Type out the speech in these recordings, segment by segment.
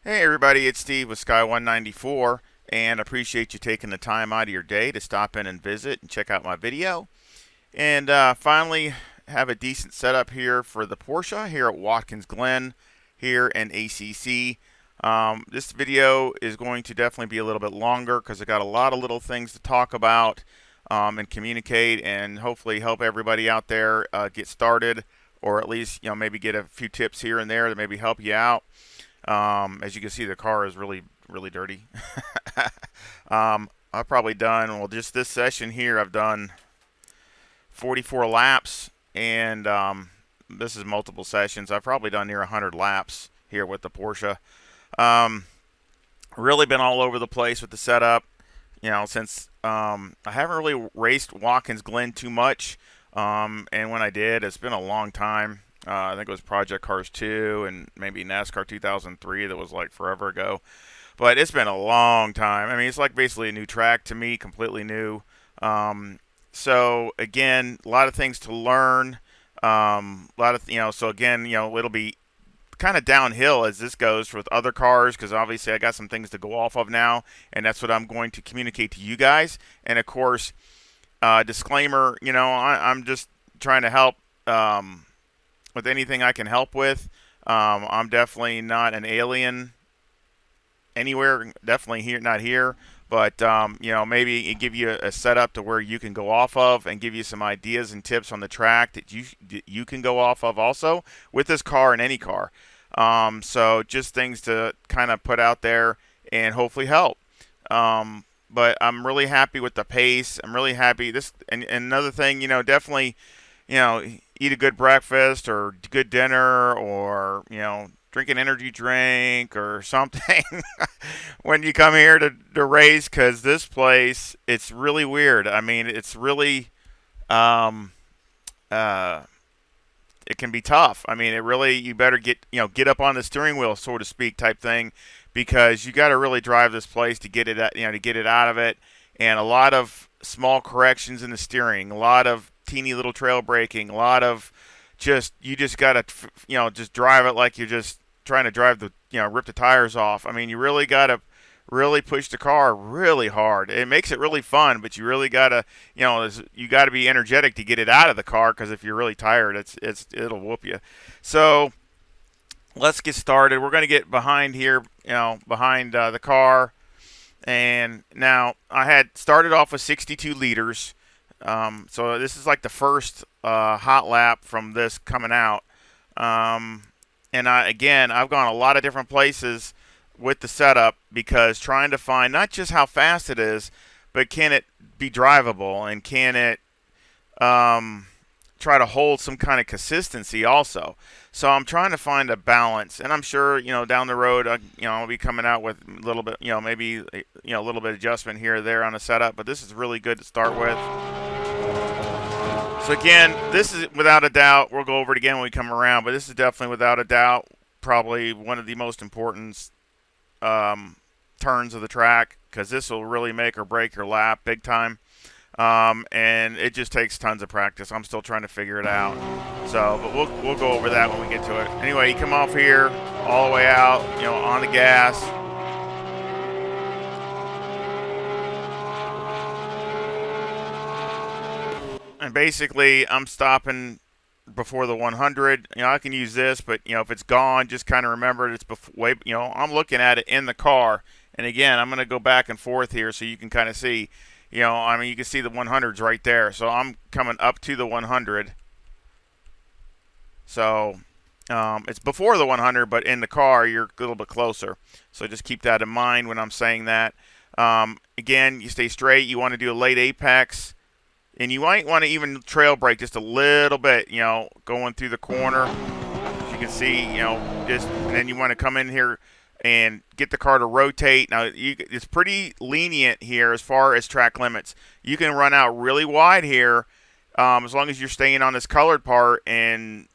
Hey everybody, it's Steve with Sky 194, and I appreciate you taking the time out of your day to stop in and visit and check out my video. And finally have a decent setup here for the Porsche here at Watkins Glen here in ACC. This video is going to definitely be a little bit longer because I got a lot of little things to talk about and communicate, and hopefully help everybody out there get started, or at least maybe get a few tips here and there to maybe help you out. As you can see, the car is really, really dirty. I've probably done, well, just this session here, I've done 44 laps, and this is multiple sessions. I've probably done near 100 laps here with the Porsche. Really been all over the place with the setup, since I haven't really raced Watkins Glen too much. And when I did, it's been a long time. I think it was Project Cars 2 and maybe NASCAR 2003. That was like forever ago. But it's been a long time. I mean, it's like basically a new track to me, completely new. So again, a lot of things to learn. So again, it'll be kind of downhill as this goes with other cars, because obviously I got some things to go off of now, and that's what I'm going to communicate to you guys. And of course, disclaimer, I'm just trying to help with anything I can help with. I'm definitely not an alien anywhere, definitely here, not here, but maybe give you a setup to where you can go off of, and give you some ideas and tips on the track that you can go off of also with this car and any car. So just things to kind of put out there and hopefully help. But I'm really happy with the pace. I'm really happy. And another thing, definitely, eat a good breakfast or good dinner, or drink an energy drink or something when you come here to race, because this place, it's really weird. I mean, it's really it can be tough. I mean, you better get up on the steering wheel, so to speak, type thing, because you got to really drive this place to get it to get it out of it. And a lot of small corrections in the steering, a lot of teeny little trail braking, a lot of you just got to just drive it like you're just trying to drive rip the tires off. I mean, you really got to really push the car really hard. It makes it really fun, but you really got to you got to be energetic to get it out of the car, because if you're really tired, it'll whoop you. So let's get started. We're going to get behind here, behind the car. And now I had started off with 62 liters. So this is like the first hot lap from this coming out. And I've gone a lot of different places with the setup, because trying to find not just how fast it is, but can it be drivable, and can it try to hold some kind of consistency also. So I'm trying to find a balance, and I'm sure down the road I'll be coming out with a little bit maybe a little bit of adjustment here or there on the setup, but this is really good to start with. So again, this is without a doubt, we'll go over it again when we come around, but this is definitely without a doubt probably one of the most important turns of the track, because this will really make or break your lap big time. And it just takes tons of practice. I'm still trying to figure it out. So, but we'll go over that when we get to it. Anyway, you come off here, all the way out, on the gas. And basically, I'm stopping before the 100. I can use this, but if it's gone, just kind of remember it's before. I'm looking at it in the car, and again, I'm going to go back and forth here so you can kind of see. You can see the 100s right there. So I'm coming up to the 100. So it's before the 100, but in the car, you're a little bit closer. So just keep that in mind when I'm saying that. Again, you stay straight. You want to do a late apex. And you might want to even trail brake just a little bit, going through the corner. As you can see, and then you want to come in here and get the car to rotate. Now, it's pretty lenient here as far as track limits. You can run out really wide here as long as you're staying on this colored part, and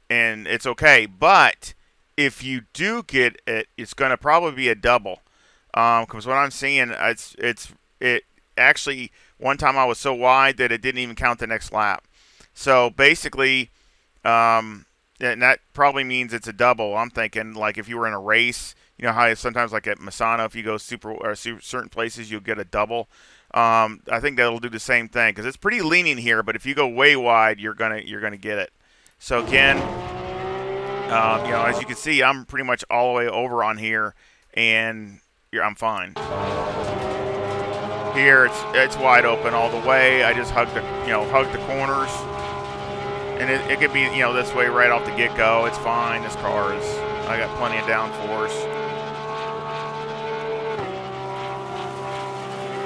it's okay. But if you do get it, it's going to probably be a double, because what I'm seeing, it actually, one time I was so wide that it didn't even count the next lap. So basically, and that probably means it's a double. I'm thinking, like, if you were in a race, You know how sometimes like at Misano, if you go certain places, you'll get a double. I think that'll do the same thing because it's pretty lenient here. But if you go way wide, you're gonna get it. So again, you know, as you can see, I'm pretty much all the way over on here, and I'm fine. Here it's wide open all the way. I just hug the corners, and it could be this way right off the get go. It's fine. This car is I got plenty of downforce.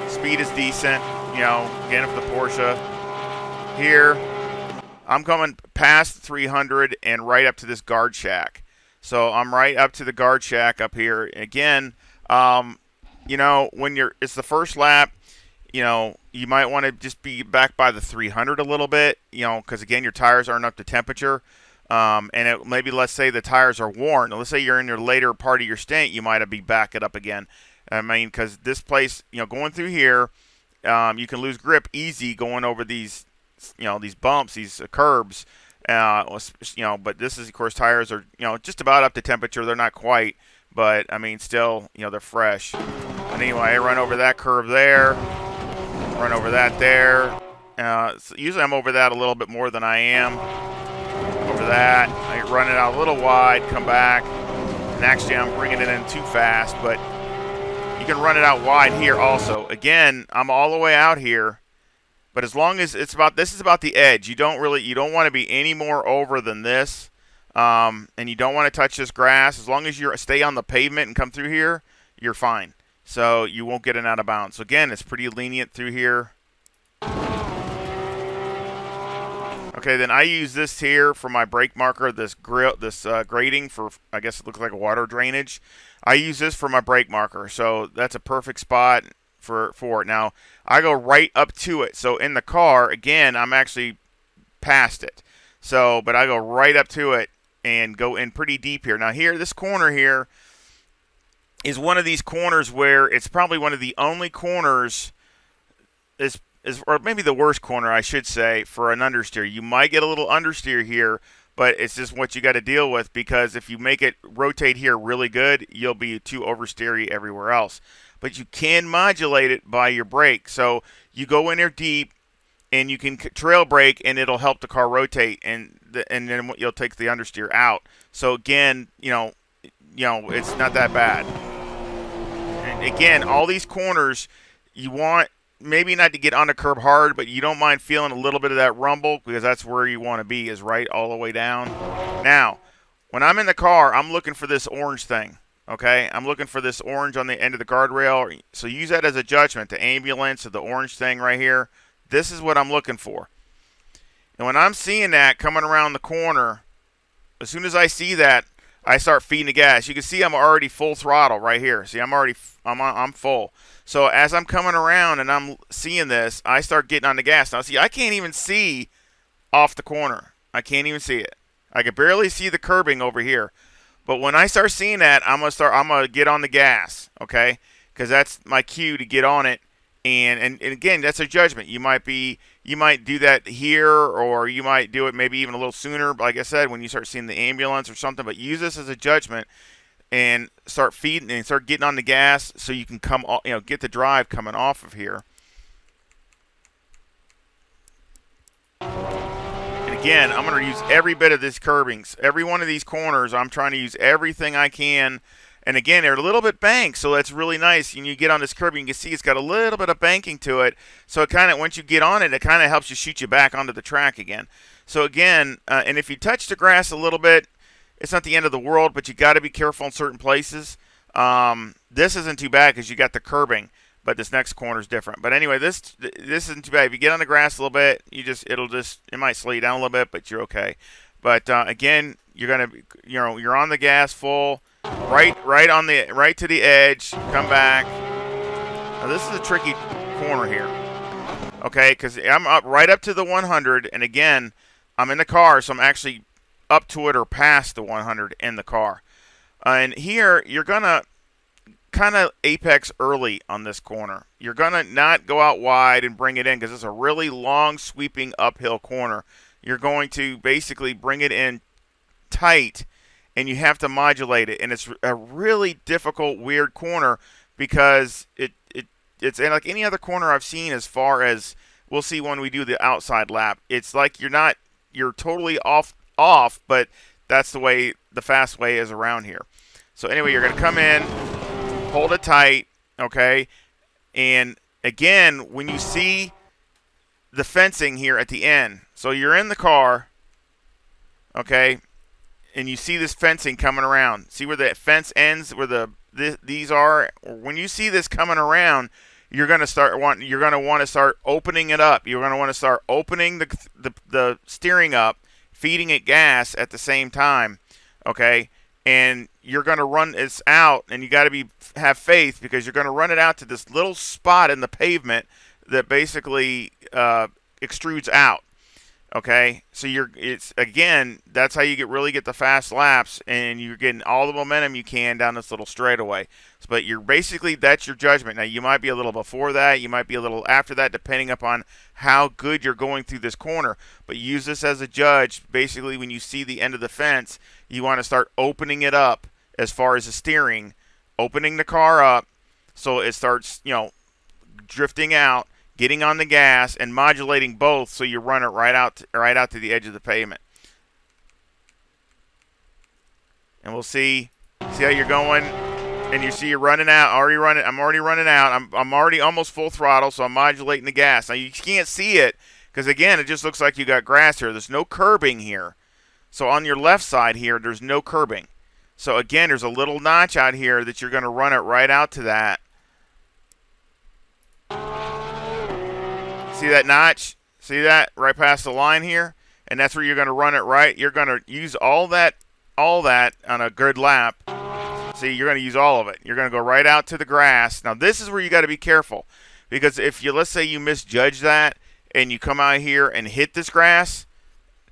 Speed is decent. Again for the Porsche. Here I'm coming past 300 and right up to this guard shack. So I'm right up to the guard shack up here. Again, when it's the first lap, you might want to just be back by the 300 a little bit, because again, your tires aren't up to temperature. And maybe let's say the tires are worn. Let's say you're in your later part of your stint, you might be back it up again. I mean, because this place, going through here, you can lose grip easy going over these bumps, these curbs. But this is, of course, tires are, just about up to temperature. They're not quite, but I mean, still, they're fresh. But anyway, I run over that curve there, run over that there. So usually I'm over that a little bit more than I am. Over that, I run it out a little wide, come back, and actually I'm bringing it in too fast, but you can run it out wide here also. Again, I'm all the way out here. But as long as this is about the edge, you don't want to be any more over than this, and you don't want to touch this grass. As long as you stay on the pavement and come through here, you're fine. So you won't get an out of bounds. So again, it's pretty lenient through here. Okay, then I use this here for my brake marker. This grating for, I guess it looks like a water drainage. I use this for my brake marker, so that's a perfect spot for it. Now, I go right up to it. So in the car, again, I'm actually past it. But I go right up to it and go in pretty deep here. Now here, this corner here is one of these corners where it's probably one of the only corners or maybe the worst corner, I should say, for an understeer. You might get a little understeer here, but it's just what you got to deal with, because if you make it rotate here really good, you'll be too oversteery everywhere else. But you can modulate it by your brake. So you go in there deep, and you can trail brake, and it'll help the car rotate, and then you'll take the understeer out. So again, it's not that bad. And again, all these corners, you want maybe not to get on the curb hard, but you don't mind feeling a little bit of that rumble, because that's where you want to be, is right all the way down. Now, when I'm in the car, I'm looking for this orange thing. Okay, I'm looking for this orange on the end of the guardrail. So use that as a judgment. The ambulance or the orange thing right here. This is what I'm looking for. And when I'm seeing that coming around the corner, as soon as I see that, I start feeding the gas. You can see I'm already full throttle right here. See, I'm full. So as I'm coming around and I'm seeing this, I start getting on the gas. Now, see, I can't even see off the corner. I can't even see it. I can barely see the curbing over here. But when I start seeing that, I'm gonna get on the gas, okay? Because that's my cue to get on it. And again, that's a judgment. You might do that here, or you might do it maybe even a little sooner. Like I said, when you start seeing the ambulance or something. But use this as a judgment and start feeding and start getting on the gas, so you can get the drive coming off of here. Again, I'm going to use every bit of this curbings. Every one of these corners, I'm trying to use everything I can. And again, they're a little bit banked, so that's really nice. And you get on this curbing, you can see it's got a little bit of banking to it. So it kind of, once you get on it, it kind of helps you shoot you back onto the track again. So again, and if you touch the grass a little bit, it's not the end of the world, but you got to be careful in certain places. This isn't too bad because you got the curbing. But this next corner is different. But anyway, this isn't too bad. If you get on the grass a little bit, it might slow you down a little bit, but you're okay. But again, you're on the gas full, right to the edge. Come back. Now this is a tricky corner here, okay? Because I'm right up to the 100, and again, I'm in the car, so I'm actually up to it or past the 100 in the car. And here you're gonna kind of apex early on this corner. You're going to not go out wide and bring it in, because it's a really long sweeping uphill corner. You're going to basically bring it in tight and you have to modulate it, and it's a really difficult, weird corner because it's and like any other corner I've seen as far as we'll see when we do the outside lap. It's like you're totally off, but that's the way the fast way is around here. So anyway, you're going to come in, hold it tight, okay? And again, when you see the fencing here at the end, so you're in the car, okay, and you see this fencing coming around. See where the fence ends, where these are. When you see this coming around, you're going to want to start opening it up. You're going to want to start opening the steering up, feeding it gas at the same time, okay? And you're going to run this out, and you got to have faith because you're going to run it out to this little spot in the pavement that basically extrudes out. Okay, so that's how you really get the fast laps, and you're getting all the momentum you can down this little straightaway. But that's your judgment. Now you might be a little before that, you might be a little after that, depending upon how good you're going through this corner. But use this as a judge. Basically, when you see the end of the fence, you want to start opening it up as far as the steering, opening the car up so it starts, drifting out. Getting on the gas and modulating both, so you run it right out to the edge of the pavement. And we'll see how you're going, and you see you're running out. I'm already running out. I'm already almost full throttle, so I'm modulating the gas. Now you can't see it because again, it just looks like you got grass here. There's no curbing here. So on your left side here, there's no curbing. So again, there's a little notch out here that you're going to run it right out to that. See that notch? See that right past the line here? And that's where you're going to run it right. You're going to use all that on a good lap. See, you're going to use all of it. You're going to go right out to the grass. Now, this is where you got to be careful because let's say you misjudge that and you come out here and hit this grass,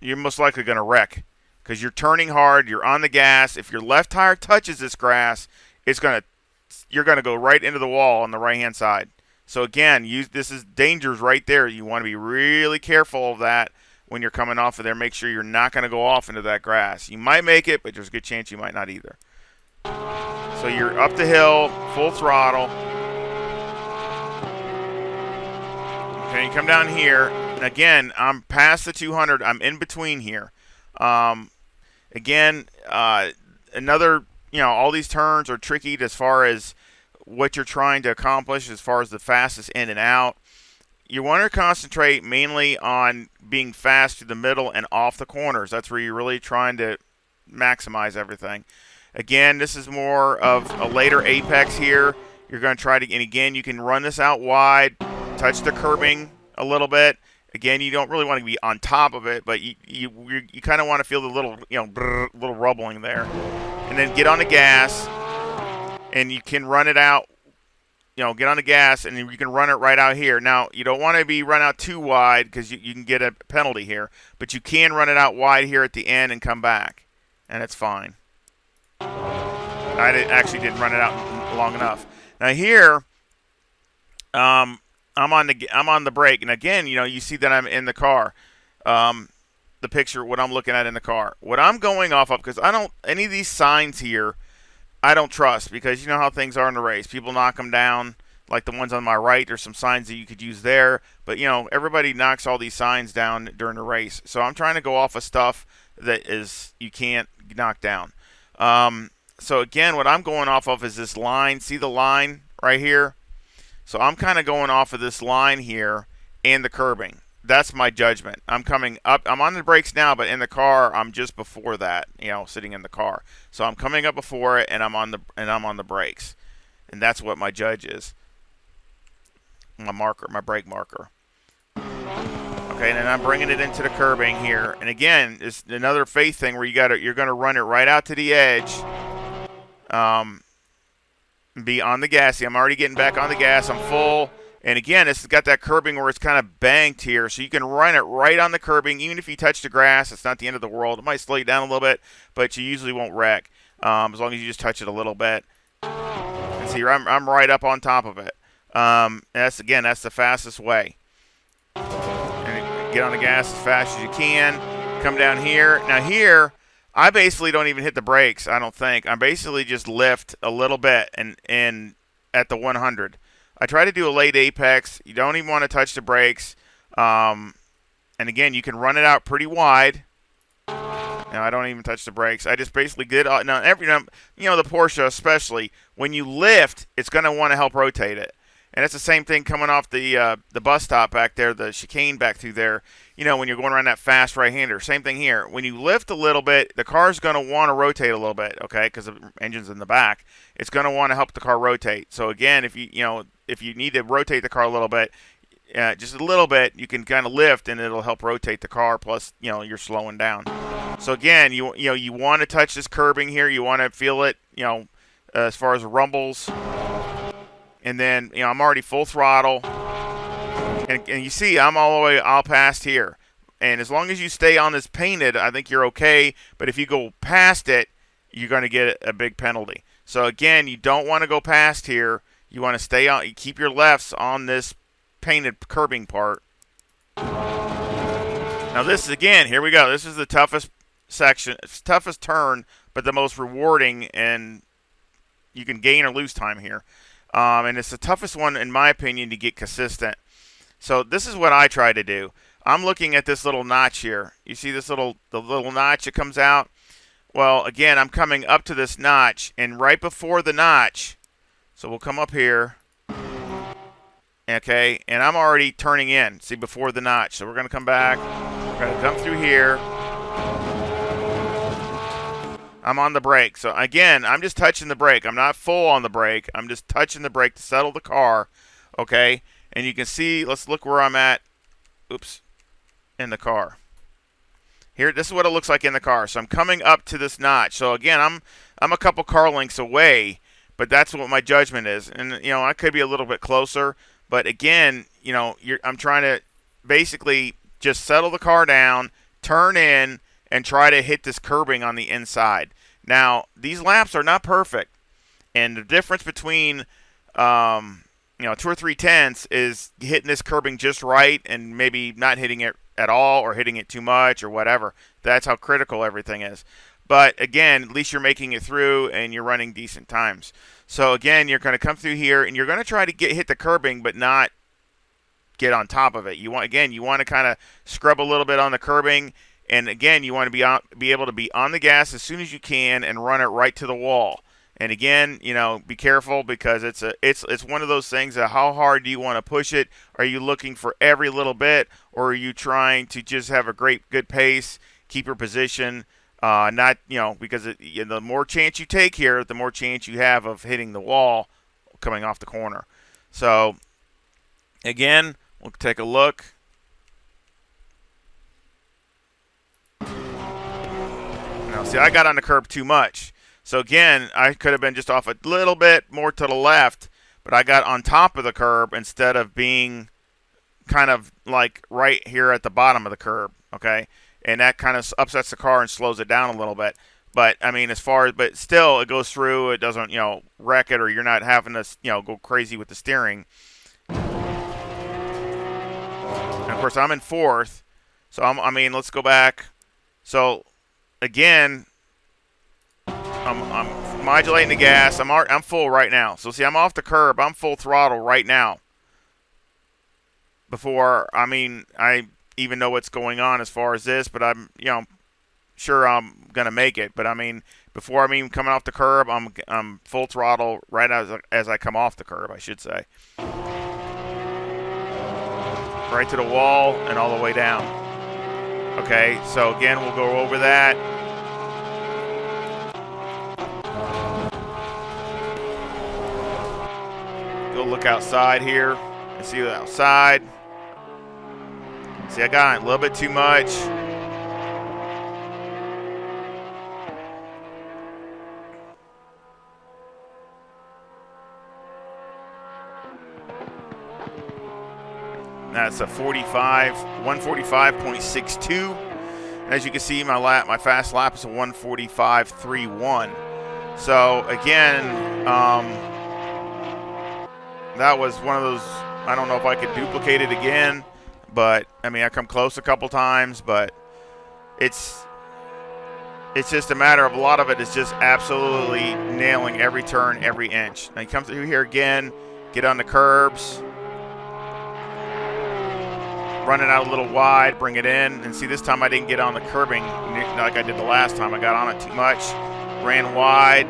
you're most likely going to wreck because you're turning hard. You're on the gas. If your left tire touches this grass, you're going to go right into the wall on the right-hand side. So again, this is dangers right there. You want to be really careful of that when you're coming off of there. Make sure you're not going to go off into that grass. You might make it, but there's a good chance you might not either. So you're up the hill, full throttle. Okay, you come down here, and again, I'm past the 200. I'm in between here. Again, another, all these turns are tricky as far as what you're trying to accomplish as far as the fastest in and out. You want to concentrate mainly on being fast through the middle and off the corners. That's where you're really trying to maximize everything. Again, this is more of a later apex here. You're going to try to, and again, you can run this out wide, touch the curbing a little bit. Again, you don't really want to be on top of it, but you kind of want to feel the little, little rubbling there. And then get on the gas. And you can run it out, get on the gas, and you can run it right out here. Now, you don't want to be run out too wide because you can get a penalty here. But you can run it out wide here at the end and come back, and it's fine. I actually didn't run it out long enough. Now here, I'm on the brake, and again, you see that I'm in the car. The picture, what I'm looking at in the car. What I'm going off of, because any of these signs here, I don't trust because you know how things are in the race. People knock them down, like the ones on my right. There's some signs that you could use there. But, everybody knocks all these signs down during the race. So I'm trying to go off of stuff that you can't knock down. So, again, what I'm going off of is this line. See the line right here? So I'm kind of going off of this line here and the curbing. That's my judgment. I'm coming up. I'm on the brakes now, but in the car, I'm just before that. Sitting in the car. So I'm coming up before it, and I'm on the brakes, and that's what my judge is. My brake marker. Okay, and then I'm bringing it into the curbing here, and again, it's another faith thing where you're gonna run it right out to the edge. Be on the gas. See, I'm already getting back on the gas. I'm full. And again, it's got that curbing where it's kind of banked here, so you can run it right on the curbing. Even if you touch the grass, it's not the end of the world. It might slow you down a little bit, but you usually won't wreck as long as you just touch it a little bit. And see, I'm right up on top of it. And that's the fastest way. And get on the gas as fast as you can. Come down here. Now here, I basically don't even hit the brakes. I don't think. I basically just lift a little bit and at the 100. I try to do a late apex. You don't even want to touch the brakes. And again, you can run it out pretty wide. Now I don't even touch the brakes. I just basically get now the Porsche especially when you lift, it's going to want to help rotate it. And it's the same thing coming off the bus stop back there, the chicane back through there. When you're going around that fast right-hander. Same thing here. When you lift a little bit, the car's going to want to rotate a little bit, okay, because the engine's in the back. It's going to want to help the car rotate. So again, if you need to rotate the car a little bit, just a little bit, you can kind of lift, and it'll help rotate the car. Plus, you're slowing down. So again, you want to touch this curbing here. You want to feel it, as far as rumbles. And then, I'm already full throttle. And you see, I'm all the way all past here. And as long as you stay on this painted, I think you're okay. But if you go past it, you're going to get a big penalty. So again, you don't want to go past here. You want to stay on. You keep your lefts on this painted curbing part. Now this is, again, here we go. This is the toughest section. It's the toughest turn, but the most rewarding, and you can gain or lose time here. And it's the toughest one, in my opinion, to get consistent. So this is what I try to do. I'm looking at this little notch here. You see this the little notch that comes out? Well, again, I'm coming up to this notch, and right before the notch, so we'll come up here, okay, and I'm already turning in, see, before the notch. So we're going to come back. We're going to come through here. I'm on the brake. So again, I'm just touching the brake. I'm not full on the brake. I'm just touching the brake to settle the car, okay? And you can see, let's look where I'm at, in the car. Here, this is what it looks like in the car. So I'm coming up to this notch. So again, I'm a couple car lengths away, but that's what my judgment is. And, I could be a little bit closer. But again, I'm trying to basically just settle the car down, turn in, and try to hit this curbing on the inside. Now, these laps are not perfect. And the difference between, 2 or 3 tenths is hitting this curbing just right and maybe not hitting it at all or hitting it too much or whatever. That's how critical everything is. But again, at least you're making it through and you're running decent times. So again, you're going to come through here and you're going to try to hit the curbing but not get on top of it. You want to kind of scrub a little bit on the curbing. And again, you want to be able to be on the gas as soon as you can and run it right to the wall. And again, be careful because it's one of those things that how hard do you want to push it? Are you looking for every little bit, or are you trying to just have a good pace, keep your position? Because the more chance you take here, the more chance you have of hitting the wall coming off the corner. So again, we'll take a look. Now, see, I got on the curb too much. So again, I could have been just off a little bit more to the left, but I got on top of the curb instead of being kind of like right here at the bottom of the curb, okay? And that kind of upsets the car and slows it down a little bit. But, I mean, but still, it goes through. It doesn't, wreck it, or you're not having to, go crazy with the steering. And, of course, I'm in fourth. So, let's go back. So, again, I'm modulating the gas. I'm full right now. So, see, I'm off the curb. I'm full throttle right now. Before, I even know what's going on as far as this, but I'm, sure I'm going to make it. But, before I'm even coming off the curb, I'm full throttle right as I come off the curb, I should say. Right to the wall and all the way down. Okay, so again, we'll go over that. Go look outside here and see the outside. See, I got a little bit too much. That's a 145.62. As you can see, my fast lap is a 145.31. So again, that was one of those. I don't know if I could duplicate it again, but I come close a couple times. But it's it's just a matter of a lot of it is just absolutely nailing every turn, every inch. Now you come through here again, get on the curbs, run it out a little wide, bring it in, and see this time I didn't get on the curbing like I did the last time. I got on it too much, ran wide,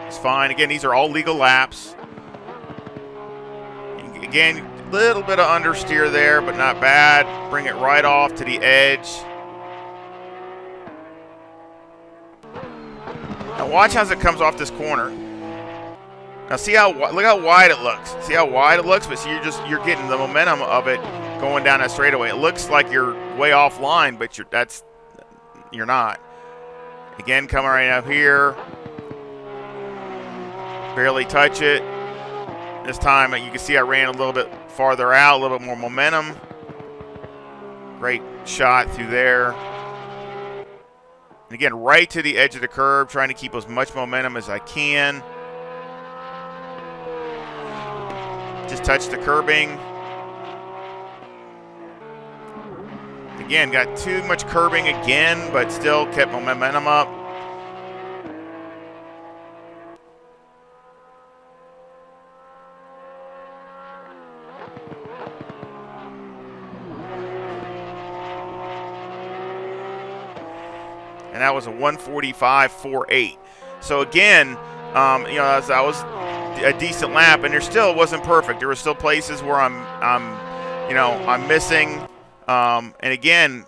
it's fine. Again, these are all legal laps. Again, a little bit of understeer there, but not bad. Bring it right off to the edge. Now watch as it comes off this corner. Now see look how wide it looks. See how wide it looks, but see you're getting the momentum of it going down that straightaway. It looks like you're way offline, but you're not. Again, coming right up here. Barely touch it. This time you can see I ran a little bit farther out, a little bit more momentum. Great shot through there. And again, right to the edge of the curb, trying to keep as much momentum as I can. Just touch the curbing. Again, got too much curbing again, but still kept my momentum up. And that was a 1:45.48. So again, that was a decent lap, and there still wasn't perfect. There were still places where I'm missing. And again,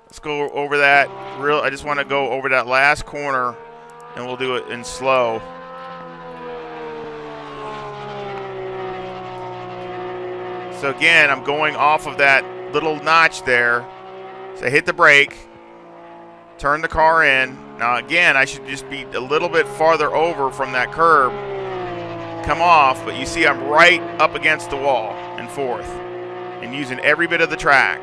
let's go over that. I just want to go over that last corner, and we'll do it in slow. So again, I'm going off of that little notch there. So I hit the brake, turn the car in. Now again, I should just be a little bit farther over from that curb, come off, but you see I'm right up against the wall in fourth and using every bit of the track.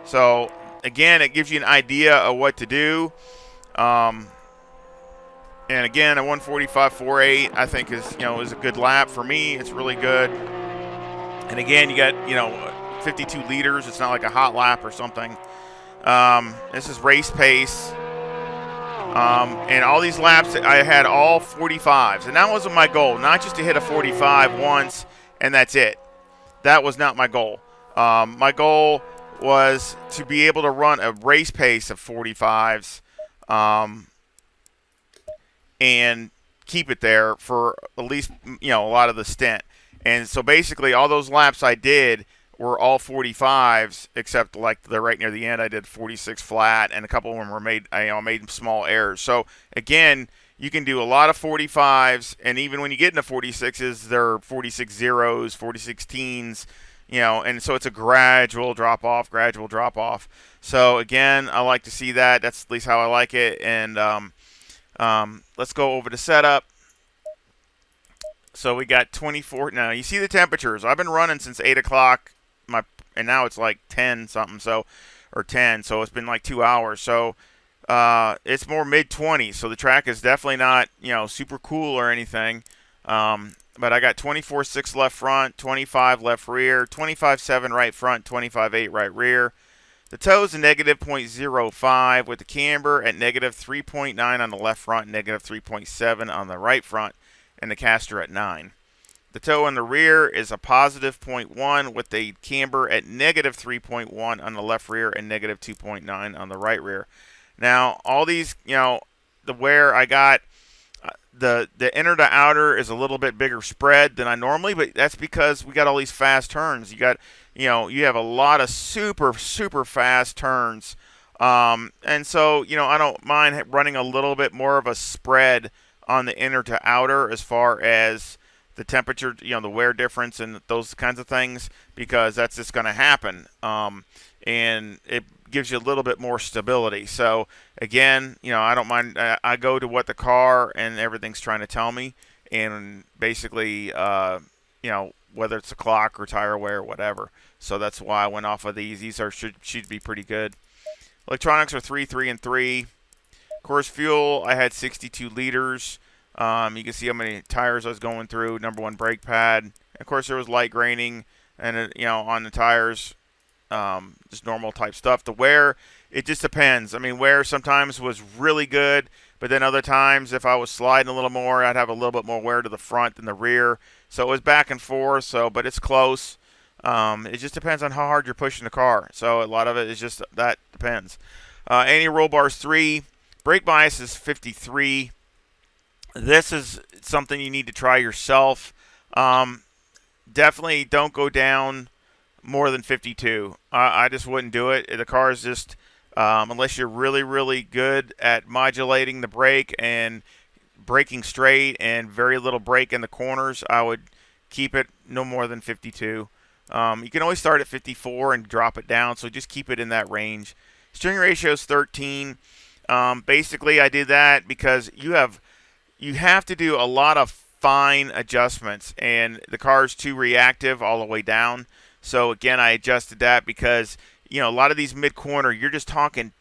So again, it gives you an idea of what to do. And again, a 1:45.48 I think is a good lap for me. It's really good. And again, you got 52 liters. It's not like a hot lap or something. This is race pace. And all these laps, I had all 45s. And that wasn't my goal. Not just to hit a 45 once and that's it. That was not my goal. My goal was to be able to run a race pace of 45s and keep it there for at least a lot of the stint. And so basically all those laps I did were all 45s, except like the right near the end I did 46 flat, and a couple of them were made small errors. So again, you can do a lot of 45s, and even when you get into 46s, they're 46 zeros, 46 teens, and so it's a gradual drop off. So again, I like to see that. That's at least how I like it. And let's go over the setup. So we got 24. Now you see the temperatures. I've been running since 8 o'clock. And now it's like 10 something, or 10. So it's been like 2 hours. So it's more mid-20s. So the track is definitely not super cool or anything. But I got 24.6 left front, 25 left rear, 25.7 right front, 25.8 right rear. The toe's a negative 0.05 with the camber at negative 3.9 on the left front, negative 3.7 on the right front, and the caster at 9. The toe in the rear is a positive 0.1 with the camber at negative 3.1 on the left rear and negative 2.9 on the right rear. Now, all these, the wear I got, the inner to outer is a little bit bigger spread than I normally, but that's because we got all these fast turns. You got, you have a lot of super, super fast turns. And so, I don't mind running a little bit more of a spread on the inner to outer as far as the temperature, the wear difference and those kinds of things, because that's just going to happen. And it gives you a little bit more stability. So again, I don't mind. I go to what the car and everything's trying to tell me, and basically, whether it's a clock or tire wear or whatever. So that's why I went off of these. These should be pretty good. Electronics are 3, 3, and 3. Course fuel, I had 62 liters. You can see how many tires I was going through. Number 1 brake pad. Of course, there was light graining, and on the tires. just normal type stuff. The wear, it just depends. I mean, wear sometimes was really good, but then other times, if I was sliding a little more, I'd have a little bit more wear to the front than the rear. So it was back and forth. So, but it's close. It just depends on how hard you're pushing the car. So a lot of it is just that depends. Anti-roll bars 3, brake bias is 53. This is something you need to try yourself. Definitely don't go down more than 52. I just wouldn't do it. The car is just, unless you're really, really good at modulating the brake and braking straight and very little brake in the corners, I would keep it no more than 52. You can always start at 54 and drop it down, so just keep it in that range. Steering ratio is 13. Basically, I did that because you have to do a lot of fine adjustments, and the car is too reactive all the way down. So again, I adjusted that because a lot of these mid-corner, you're just talking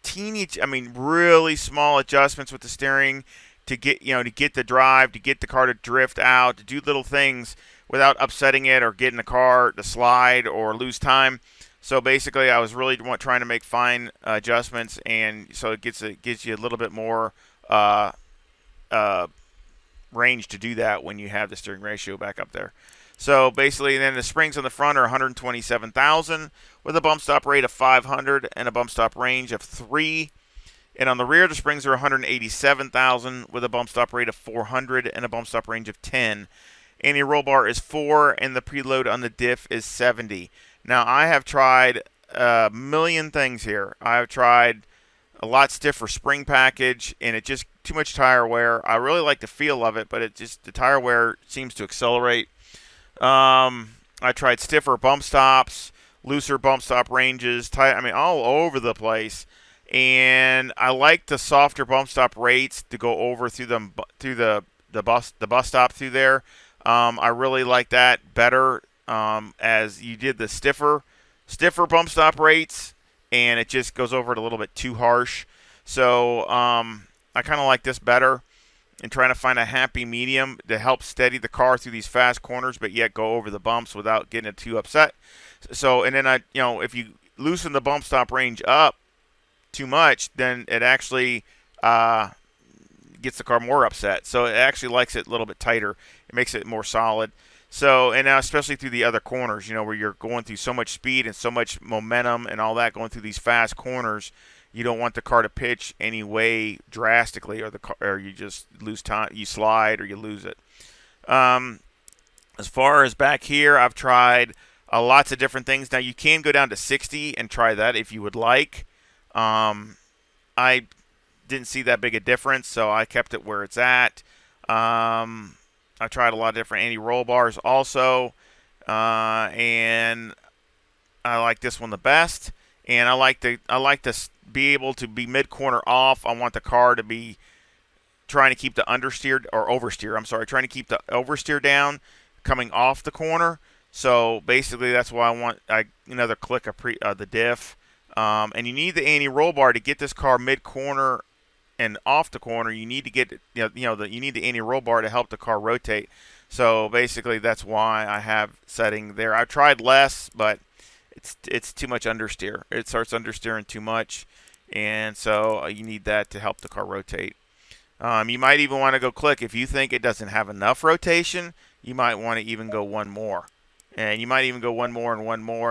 really small adjustments with the steering to get the drive, to get the car to drift out, to do little things without upsetting it or getting the car to slide or lose time. So basically, I was really trying to make fine adjustments, and so it gives you a little bit more range to do that when you have the steering ratio back up there. So basically, then the springs on the front are 127,000 with a bump stop rate of 500 and a bump stop range of 3. And on the rear, the springs are 187,000 with a bump stop rate of 400 and a bump stop range of 10. Anti-roll bar is 4, and the preload on the diff is 70. Now, I have tried a million things here. I have tried a lot stiffer spring package, and it just too much tire wear. I really like the feel of it, but the tire wear seems to accelerate. I tried stiffer bump stops, looser bump stop ranges, all over the place. And I like the softer bump stop rates to go over through the bus stop through there. I really like that better as you did the stiffer bump stop rates, and it just goes over it a little bit too harsh. So I kind of like this better and trying to find a happy medium to help steady the car through these fast corners, but yet go over the bumps without getting it too upset. So, and then if you loosen the bump stop range up too much, then it actually gets the car more upset. So it actually likes it a little bit tighter. It makes it more solid. So, and now especially through the other corners, where you're going through so much speed and so much momentum and all that going through these fast corners, you don't want the car to pitch any way drastically, or you just lose time. You slide or you lose it. As far as back here, I've tried lots of different things. Now you can go down to 60 and try that if you would like. I didn't see that big a difference, so I kept it where it's at. I tried a lot of different anti-roll bars also, and I like this one the best. And I like to be able to be mid-corner off. I want the car to be trying to keep the understeer or oversteer. I'm sorry, trying to keep the oversteer down, coming off the corner. So basically, that's why I want another click of the diff. And you need the anti-roll bar to get this car mid-corner and off the corner. You need to get you need the anti-roll bar to help the car rotate. So basically, that's why I have setting there. I tried less, but it's too much understeer. It starts understeering too much, and so you need that to help the car rotate. You might even want to go click if you think it doesn't have enough rotation. You might want to even go one more. And you might even go one more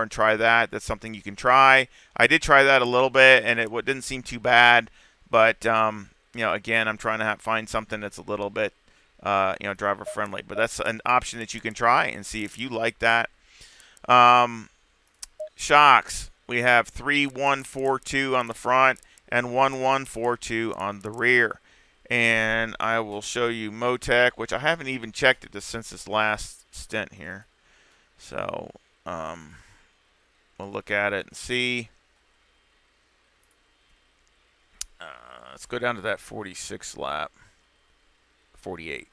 and try that. That's something you can try. I did try that a little bit, and it didn't seem too bad. But, again, I'm trying to find something that's a little bit, driver friendly. But that's an option that you can try and see if you like that. Shocks. We have 3142 on the front and 1142 on the rear. And I will show you Motec, which I haven't even checked it since this last stint here. So we'll look at it and see. Let's go down to that 46 lap. 48.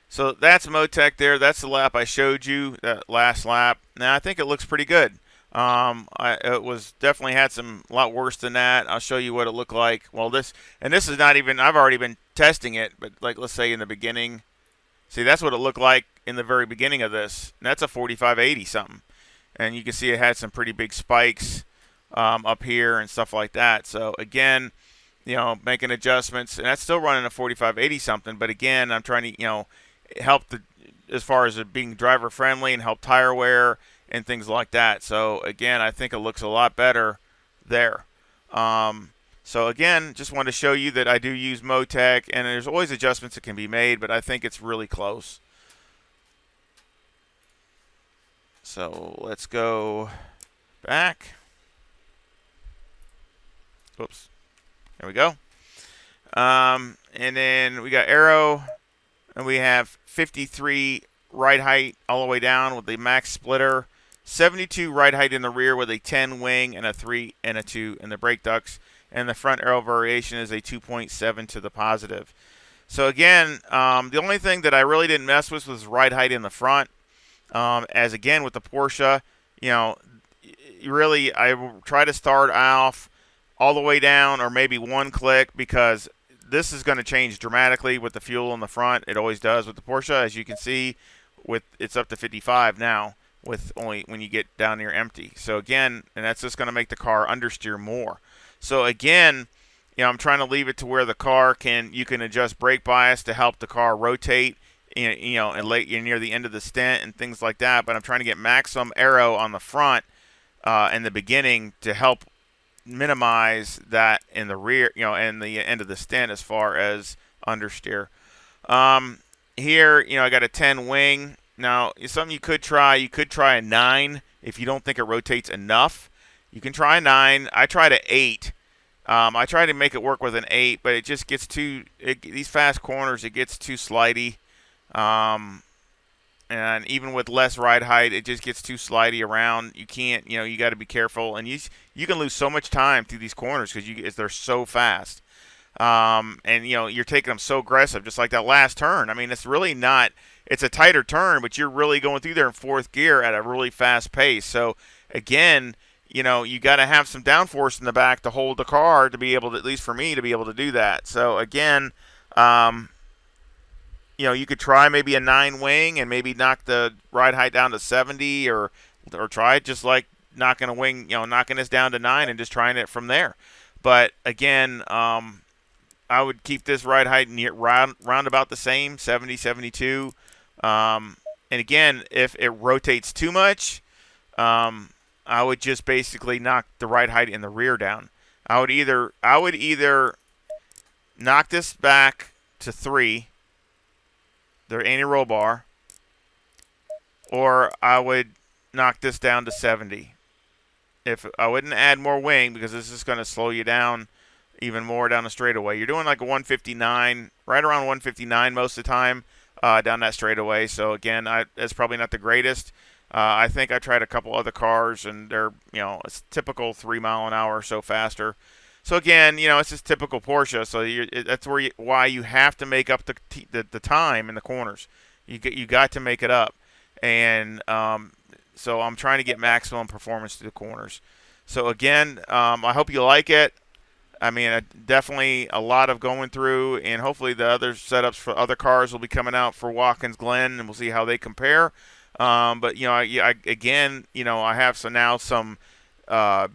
So that's Motec there. That's the lap I showed you, that last lap. Now I think it looks pretty good. It was definitely had a lot worse than that. I'll show you what it looked like. Well, this is not even, I've already been testing it, but like let's say in the beginning. See, that's what it looked like in the very beginning of this. And that's a 4580 something. and you can see it had some pretty big spikes up here and stuff like that. So again, making adjustments, and that's still running a 4580 something. But again, I'm trying to help as far as it being driver friendly and help tire wear and things like that. So again, I think it looks a lot better there. So again, just wanted to show you that I do use Motec, and there's always adjustments that can be made, but I think it's really close. So let's go back. Oops. There we go. And then we got aero, and we have 53 ride height all the way down with the max splitter, 72 ride height in the rear with a 10 wing and a 3 and a 2 in the brake ducts, and the front aero variation is a 2.7 to the positive. So again, the only thing that I really didn't mess with was ride height in the front. As again with the Porsche, really I try to start off all the way down or maybe one click, because this is going to change dramatically with the fuel in the front. It always does with the Porsche, as you can see. It's up to 55 now with only when you get down near empty. So again, and that's just going to make the car understeer more. So again, I'm trying to leave it to where the car you can adjust brake bias to help the car rotate, and near the end of the stint and things like that. But I'm trying to get maximum aero on the front in the beginning to help minimize that in the rear, and the end of the stint as far as understeer. Here, I got a 10 wing. Now, something you could try a 9 if you don't think it rotates enough. You can try a 9. I tried an 8. I tried to make it work with an 8, but it just gets these fast corners, it gets too slidey. And even with less ride height, it just gets too slidey around. You can't, you got to be careful, and you can lose so much time through these corners because they're so fast. And you're taking them so aggressive, just like that last turn. I mean, it's really not. It's a tighter turn, but you're really going through there in fourth gear at a really fast pace. So again, you got to have some downforce in the back to hold the car to be able to, at least for me, to be able to do that. So again, you could try maybe a 9 wing and maybe knock the ride height down to 70, or try it just like knocking a wing, knocking this down to 9 and just trying it from there. But again, I would keep this ride height round about the same, 70, 72. And again, if it rotates too much, I would just basically knock the ride height in the rear down. I would either knock this back to 3, the anti-roll bar, or I would knock this down to 70. If I wouldn't add more wing, because this is going to slow you down even more down the straightaway. You're doing like a 159, right around 159 most of the time down that straightaway. So again, that's probably not the greatest. I think I tried a couple other cars, and they're, it's typical 3 mile an hour or so faster. So again, it's just typical Porsche. So that's why you have to make up the time in the corners. You got to make it up, and so I'm trying to get maximum performance through the corners. So again, I hope you like it. I mean, definitely a lot of going through, and hopefully the other setups for other cars will be coming out for Watkins Glen, and we'll see how they compare. But I have some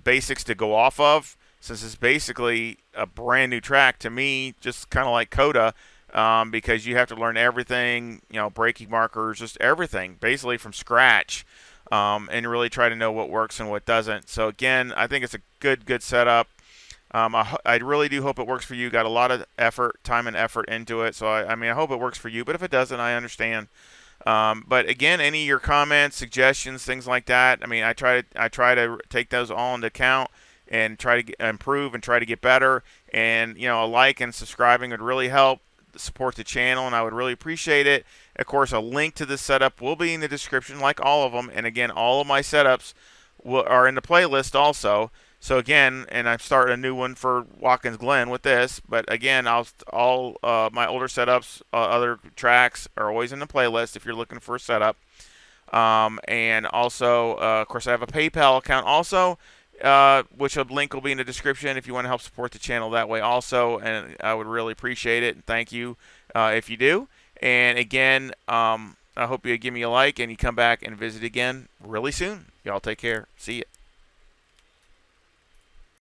basics to go off of, since it's basically a brand new track to me, just kind of like Coda, because you have to learn everything, braking markers, just everything, basically from scratch, and really try to know what works and what doesn't. So again, I think it's a good setup. I really do hope it works for you. Got a lot of time and effort into it, so I hope it works for you. But if it doesn't, I understand. But again, any of your comments, suggestions, things like that, I try to take those all into account and try to improve and try to get better. And a like and subscribing would really help support the channel, and I would really appreciate it. Of course, a link to this setup will be in the description, like all of them. And again, all of my setups are in the playlist also. So again, and I'm starting a new one for Watkins Glen with this, but again, all my older setups, other tracks are always in the playlist if you're looking for a setup. And also, of course, I have a PayPal account also, which a link will be in the description if you want to help support the channel that way also, and I would really appreciate it, and thank you if you do. And again, I hope you give me a like and you come back and visit again really soon. Y'all take care. See ya.